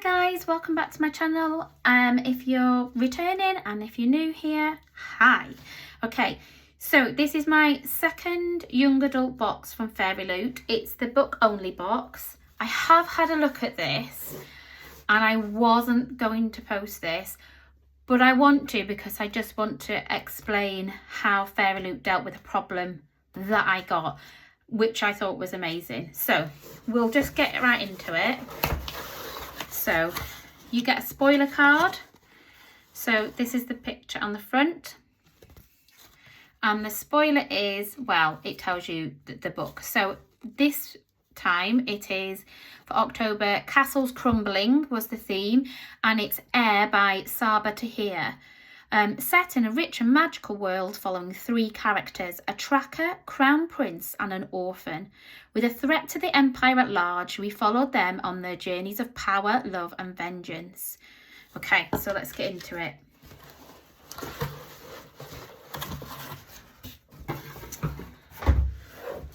guys, welcome back to my channel. If you're returning and if you're new here, hi. Okay, so this is my second young adult box from FairyLoot. It's the book only box. I have had a look at this and I wasn't going to post this, but I want to because I just want to explain how FairyLoot dealt with a problem that I got, which I thought was amazing. So we'll just get right into it. So you get a spoiler card. So this is the picture on the front. And the spoiler is, well, it tells you the book. So this time it is for October, Castles Crumbling was the theme. And it's Air by Saba Tahir. Set in a rich and magical world following three characters, a tracker, crown prince and an orphan. With a threat to the empire at large, we followed them on their journeys of power, love and vengeance. Okay, so let's get into it.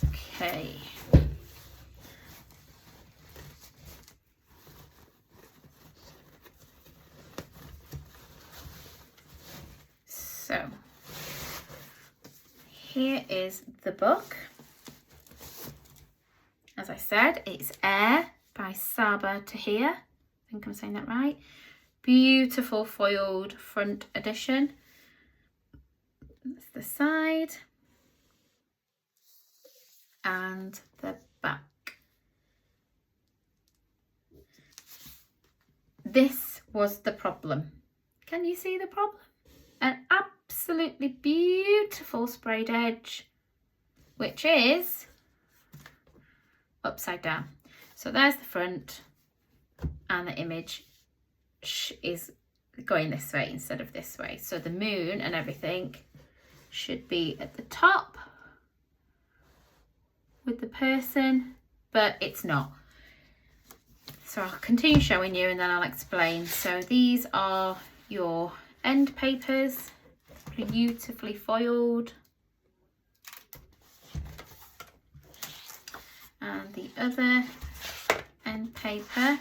Okay. So, here is the book. As I said, it's Air by Saba Tahir. I think I'm saying that right. Beautiful foiled front edition. That's the side. And the back. This was the problem. Can you see the problem? An absolutely beautiful sprayed edge, which is upside down. So there's the front and the image is going this way instead of this way. So the moon and everything should be at the top with the person, but it's not. So I'll continue showing you and then I'll explain. So these are your end papers, beautifully foiled, and the other end paper,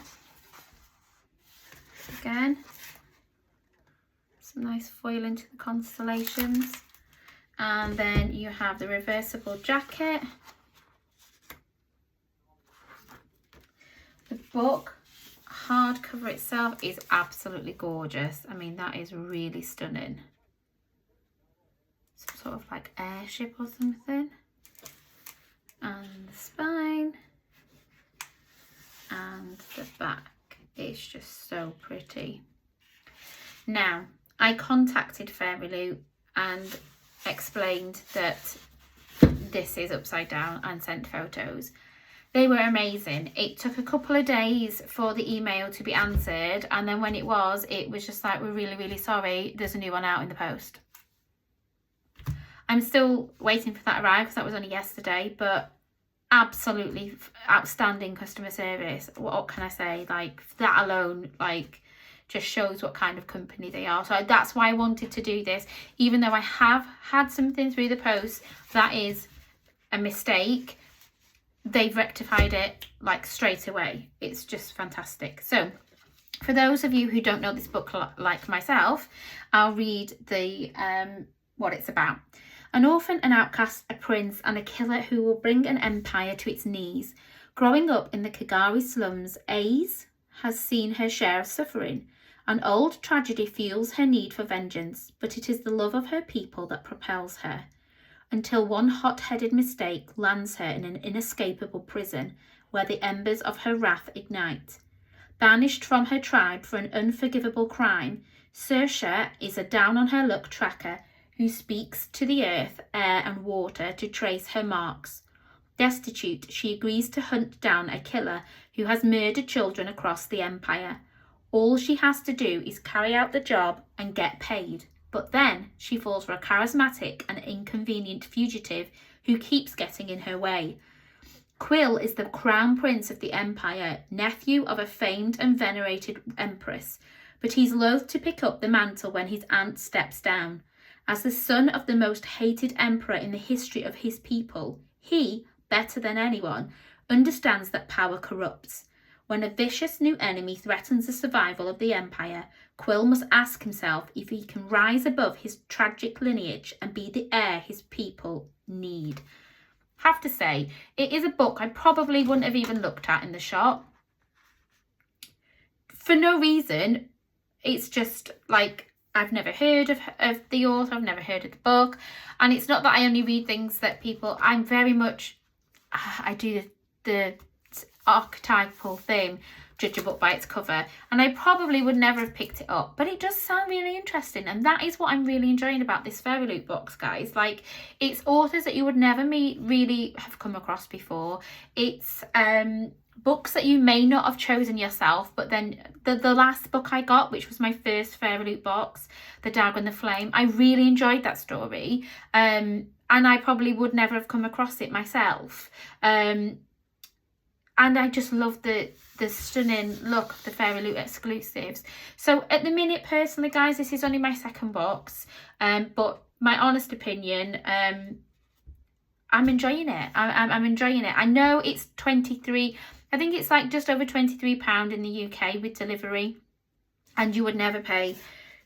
again some nice foil into the constellations, and then you have the reversible jacket. The book hardcover itself is absolutely gorgeous. I mean, that is really stunning. Some sort of like airship or something. And the spine. And the back is just so pretty. Now, I contacted FairyLoot and explained that this is upside down and sent photos. They were amazing. It took a couple of days for the email to be answered, and then when it was just like, we're really sorry, there's a new one out in the post. I'm still waiting for that to arrive because that was only yesterday, but absolutely outstanding customer service. What can I say? Like, that alone, like, just shows what kind of company they are. So that's why I wanted to do this, even though I have had something through the post that is a mistake. They've rectified it like straight away. It's just fantastic. So for those of you who don't know this book like myself, I'll read the what it's about. An orphan, an outcast, a prince and a killer who will bring an empire to its knees. Growing up in the Kagari slums, Aze has seen her share of suffering. An old tragedy fuels her need for vengeance, but it is the love of her people that propels her. Until one hot-headed mistake lands her in an inescapable prison where the embers of her wrath ignite. Banished from her tribe for an unforgivable crime, Saoirse is a down-on-her-luck tracker who speaks to the earth, air and water to trace her marks. Destitute, she agrees to hunt down a killer who has murdered children across the empire. All she has to do is carry out the job and get paid. But then she falls for a charismatic and inconvenient fugitive who keeps getting in her way. Quill is the crown prince of the empire, nephew of a famed and venerated empress, but he's loath to pick up the mantle when his aunt steps down. As the son of the most hated emperor in the history of his people, he, better than anyone, understands that power corrupts. When a vicious new enemy threatens the survival of the Empire, Quill must ask himself if he can rise above his tragic lineage and be the heir his people need. Have to say, it is a book I probably wouldn't have even looked at in the shop. For no reason. It's just like, I've never heard of the author, I've never heard of the book. And it's not that I only read things that people, I'm very much, I do the archetypal thing, judge a book by its cover, and I probably would never have picked it up, but it does sound really interesting, and that is what I'm really enjoying about this FairyLoot box, guys. Like, it's authors that you would never really have come across before. It's books that you may not have chosen yourself, but then the last book I got, which was my first FairyLoot box, The Dagger and the Flame, I really enjoyed that story, and I probably would never have come across it myself. And I just love the stunning look of the FairyLoot exclusives. So at the minute, personally, guys, this is only my second box. But my honest opinion, I'm enjoying it. I'm enjoying it. I know it's 23, I think it's like just over £23 in the UK with delivery. And you would never pay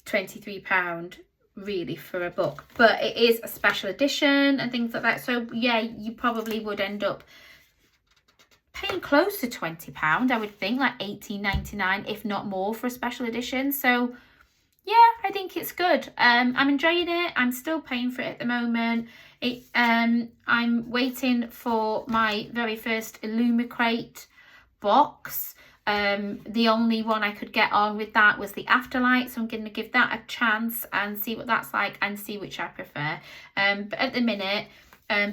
£23 really for a book. But it is a special edition and things like that. So yeah, you probably would end up paying close to £20, I would think, like $18.99, if not more, for a special edition. So yeah, I think it's good. I'm enjoying it. I'm still paying for it at the moment. I'm waiting for my very first Illumicrate box. The only one I could get on with that was the Afterlight, so I'm going to give that a chance and see what that's like and see which I prefer. But at the minute,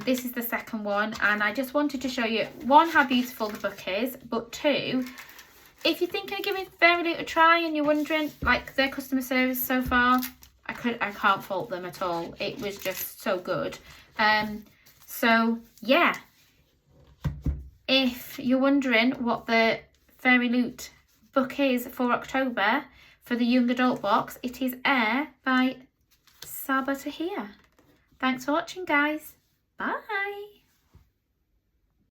this is the second one, and I just wanted to show you, one, how beautiful the book is, but two, if you're thinking of giving FairyLoot a try and you're wondering, like, their customer service so far, I can't fault them at all. It was just so good. So yeah, if you're wondering what the FairyLoot book is for October for the young adult box, it is Air by Saba Tahir. Thanks for watching, guys. Bye.